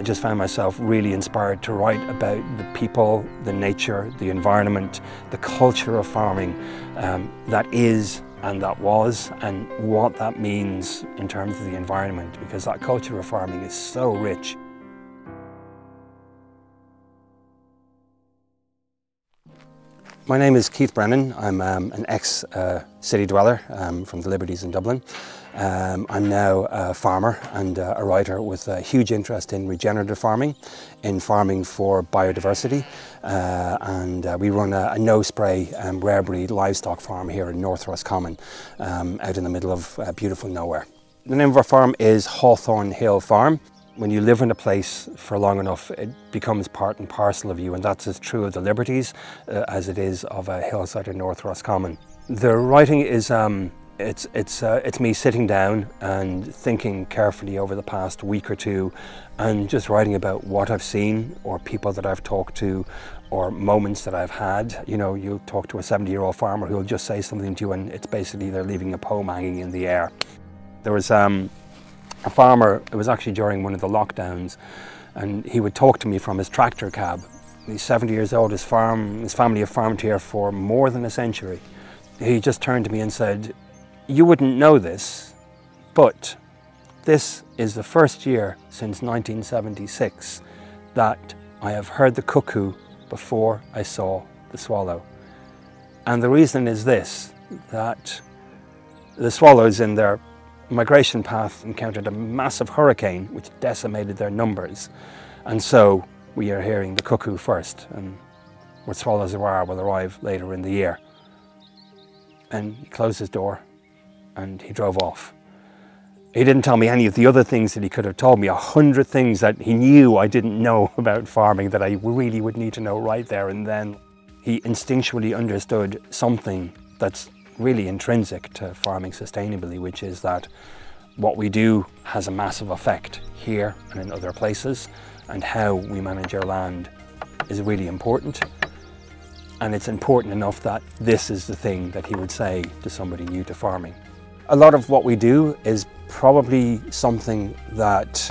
I just found myself really inspired to write about the people, the nature, the environment, the culture of farming that is and that was, and what that means in terms of the environment, because that culture of farming is so rich. My name is Keith Brennan. I'm an ex-city dweller from the Liberties in Dublin. I'm now a farmer and a writer with a huge interest in regenerative farming, in farming for biodiversity, and we run a no-spray rare breed livestock farm here in North Roscommon, out in the middle of beautiful nowhere. The name of our farm is Hawthorne Hill Farm. When you live in a place for long enough, it becomes part and parcel of you, and that's as true of the Liberties as it is of a hillside in North Roscommon. The writing is it's me sitting down and thinking carefully over the past week or two, and just writing about what I've seen, or people that I've talked to, or moments that I've had. You know, you'll talk to a 70-year-old farmer who'll just say something to you, and it's basically they're leaving a poem hanging in the air. There was a farmer, it was actually during one of the lockdowns, and he would talk to me from his tractor cab. He's 70 years old, his family have farmed here for more than a century. He just turned to me and said, "You wouldn't know this, but this is the first year since 1976 that I have heard the cuckoo before I saw the swallow." And the reason is this, that the swallows in their migration path encountered a massive hurricane which decimated their numbers, and so we are hearing the cuckoo first, and what swallows there are will arrive later in the year. And he closed his door and he drove off. He didn't tell me any of the other things that he could have told me, 100 things that he knew I didn't know about farming that I really would need to know right there and then. He instinctually understood something that's really intrinsic to farming sustainably, which is that what we do has a massive effect here and in other places, and how we manage our land is really important. And it's important enough that this is the thing that he would say to somebody new to farming. A lot of what we do is probably something that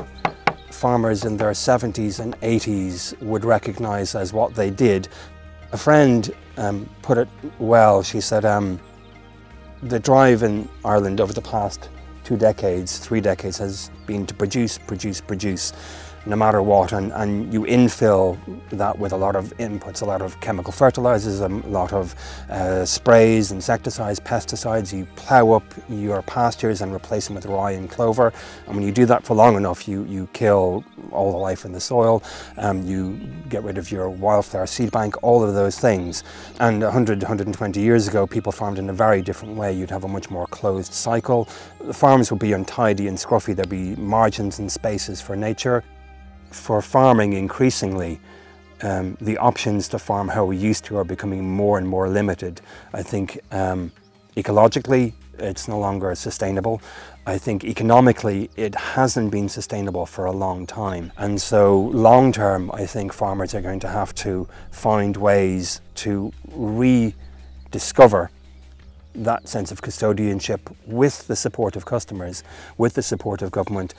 farmers in their 70s and 80s would recognize as what they did. A friend put it well. She said, the drive in Ireland over the past 2 decades, 3 decades has been to produce, produce, produce, no matter what, and you infill that with a lot of inputs, a lot of chemical fertilizers, a lot of sprays, insecticides, pesticides. You plough up your pastures and replace them with rye and clover, and when you do that for long enough, you kill all the life in the soil, you get rid of your wildflower seed bank, all of those things. And 100, 120 years ago, people farmed in a very different way. You'd have a much more closed cycle. The farms would be untidy and scruffy. There'd be margins and spaces for nature. For farming, increasingly, the options to farm how we used to are becoming more and more limited. I think ecologically, it's no longer sustainable. I think economically, it hasn't been sustainable for a long time. And so long term, I think farmers are going to have to find ways to rediscover that sense of custodianship with the support of customers, with the support of government,